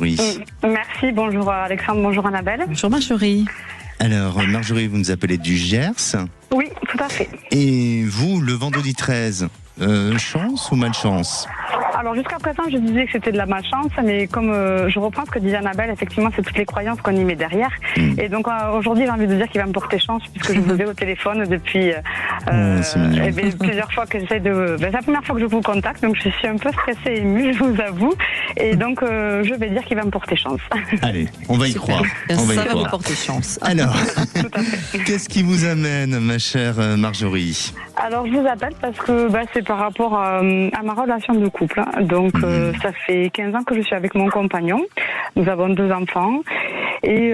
Marjorie. Merci, bonjour Alexandre, bonjour Annabelle. Bonjour Marjorie. Alors, Marjorie, vous nous appelez du Gers. Oui, tout à fait. Et vous, le vendredi 13, chance ou malchance ? Alors jusqu'à présent, je disais que c'était de la malchance, mais comme je reprends ce que disait Annabelle, effectivement, c'est toutes les croyances qu'on y met derrière. Et donc aujourd'hui, j'ai envie de dire qu'il va me porter chance, puisque je vous ai au téléphone depuis plusieurs fois que j'essaie de... c'est la première fois que je vous contacte, donc je suis un peu stressée et émue, je vous avoue. Et donc, je vais dire qu'il va me porter chance. Allez, on va y croire. Ça va vous porter chance. Alors, qu'est-ce qui vous amène, ma chère Marjorie ? Alors, je vous appelle parce que c'est par rapport à ma relation de couple. Donc, ça fait 15 ans que je suis avec mon compagnon. Nous avons 2 enfants. Et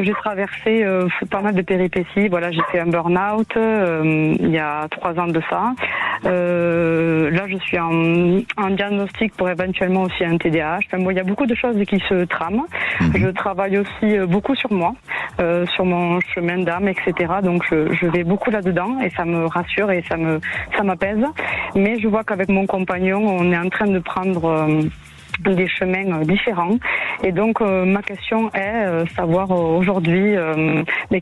j'ai traversé pas mal de péripéties. Voilà, j'ai fait un burn-out il y a 3 ans de ça. Là, je suis en diagnostic pour éventuellement aussi un TDAH. Enfin, il y a beaucoup de choses qui se trament. Je travaille aussi beaucoup sur moi, sur mon chemin d'âme, etc. Donc, je vais beaucoup là-dedans et ça me rassure et ça m'apaise. Mais je vois qu'avec mon compagnon, on est en train de prendre des chemins différents. Et donc, ma question est savoir aujourd'hui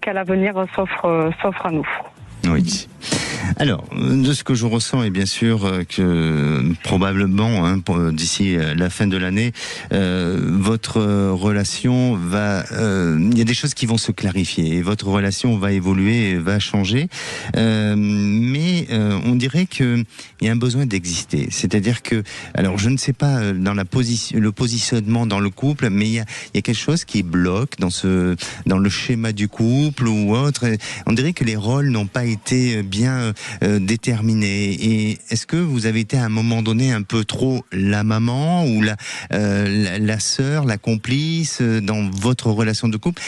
quel avenir s'offre à nous. Oui. Alors, de ce que je ressens, et bien sûr que probablement d'ici la fin de l'année, votre relation va... il y a des choses qui vont se clarifier et votre relation va évoluer, va changer. Mais on dirait qu'il y a un besoin d'exister. C'est-à-dire que... Alors, je ne sais pas dans le positionnement dans le couple, mais il y a quelque chose qui bloque dans le schéma du couple ou autre. On dirait que les rôles n'ont pas été bien déterminés. Et est-ce que vous avez été à un moment donné un peu trop la maman ou la sœur, la complice dans votre relation de couple ?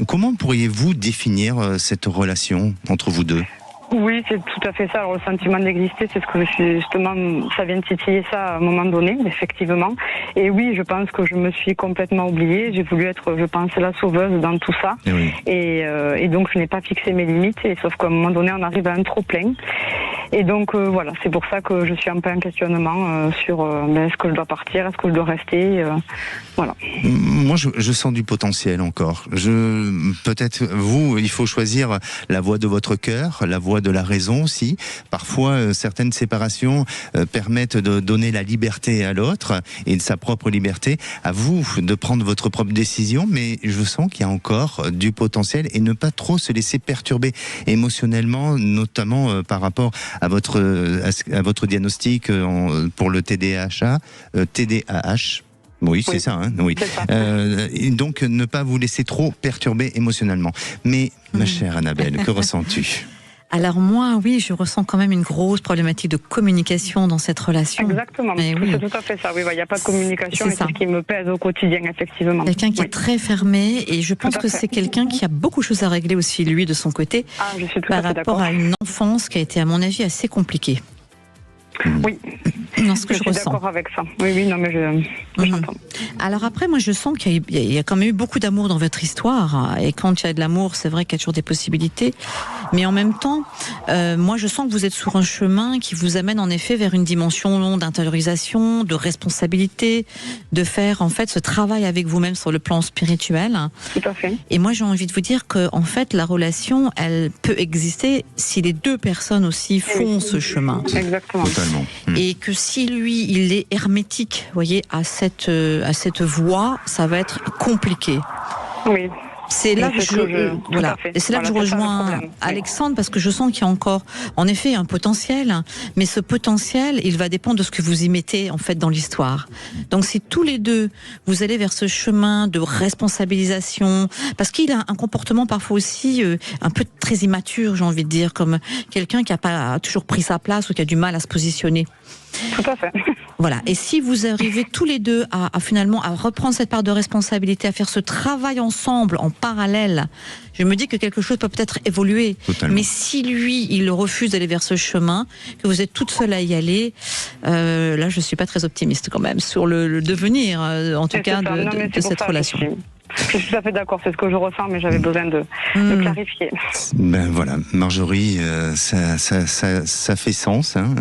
Comment pourriez-vous définir cette relation entre vous deux ? Oui, c'est tout à fait ça. Alors, le sentiment d'exister, c'est ce que je suis justement, ça vient de titiller ça à un moment donné, effectivement. Et oui, je pense que je me suis complètement oubliée. J'ai voulu être, je pense, la sauveuse dans tout ça. Et donc, je n'ai pas fixé mes limites. Et sauf qu'à un moment donné, on arrive à un trop plein. Et donc, voilà, c'est pour ça que je suis un peu en questionnement sur est-ce que je dois partir, est-ce que je dois rester, voilà. Moi, je sens du potentiel encore. Peut-être, vous, il faut choisir la voie de votre cœur, la voie de la raison aussi. Parfois, certaines séparations permettent de donner la liberté à l'autre et de sa propre liberté. À vous de prendre votre propre décision, mais je sens qu'il y a encore du potentiel et ne pas trop se laisser perturber émotionnellement, notamment par rapport à votre diagnostic pour le TDAH. Oui, c'est ça. Oui. C'est ça. Et donc, ne pas vous laisser trop perturber émotionnellement. Mais, ma chère Annabelle, que ressens-tu ? Alors moi, oui, je ressens quand même une grosse problématique de communication dans cette relation. Exactement, c'est tout à fait ça. Oui, il n'y a pas de communication et c'est ce qui me pèse au quotidien, effectivement. Quelqu'un qui est très fermé et je pense que c'est quelqu'un qui a beaucoup de choses à régler aussi, lui, de son côté, par rapport à une enfance qui a été, à mon avis, assez compliquée. Oui, dans ce que je suis ressens. d'accord avec ça. Oui, non, mais j'entends. Alors après, moi, je sens qu'il y a quand même eu beaucoup d'amour dans votre histoire. Et quand il y a de l'amour, c'est vrai qu'il y a toujours des possibilités. Mais en même temps, moi, je sens que vous êtes sur un chemin qui vous amène en effet vers une dimension d'intériorisation, de responsabilité, de faire en fait ce travail avec vous-même sur le plan spirituel. Tout à fait. Et moi, j'ai envie de vous dire que en fait, la relation, elle peut exister si les deux personnes aussi font ce chemin. Exactement. Et que si lui, il est hermétique, vous voyez, à cette voie, ça va être compliqué. Oui. C'est là que je rejoins Alexandre, parce que je sens qu'il y a encore, en effet, un potentiel, mais ce potentiel, il va dépendre de ce que vous y mettez, en fait, dans l'histoire. Donc, si tous les deux, vous allez vers ce chemin de responsabilisation, parce qu'il a un comportement parfois aussi un peu très immature, j'ai envie de dire, comme quelqu'un qui n'a pas toujours pris sa place ou qui a du mal à se positionner. Tout à fait. Voilà. Et si vous arrivez tous les deux à finalement à reprendre cette part de responsabilité, à faire ce travail ensemble en parallèle, je me dis que quelque chose peut peut-être évoluer. Totalement. Mais si lui, il refuse d'aller vers ce chemin, que vous êtes toute seule à y aller, là, je suis pas très optimiste quand même sur le devenir, en tout cas, de cette relation. Je suis tout à fait d'accord, c'est ce que je ressens, mais j'avais besoin de clarifier. Ben voilà, Marjorie, ça fait sens, hein,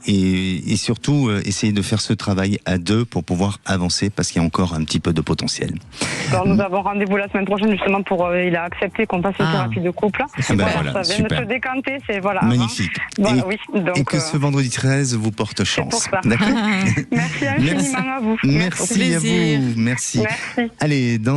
et surtout essayer de faire ce travail à deux pour pouvoir avancer, parce qu'il y a encore un petit peu de potentiel. Alors nous avons rendez-vous la semaine prochaine justement pour, il a accepté qu'on passe une thérapie de couple. Voilà, ça vient de se décanter, c'est voilà. Magnifique. Voilà, et que ce vendredi 13 vous porte chance. D'accord. Merci infiniment à vous. Merci à vous. Merci. Allez, dans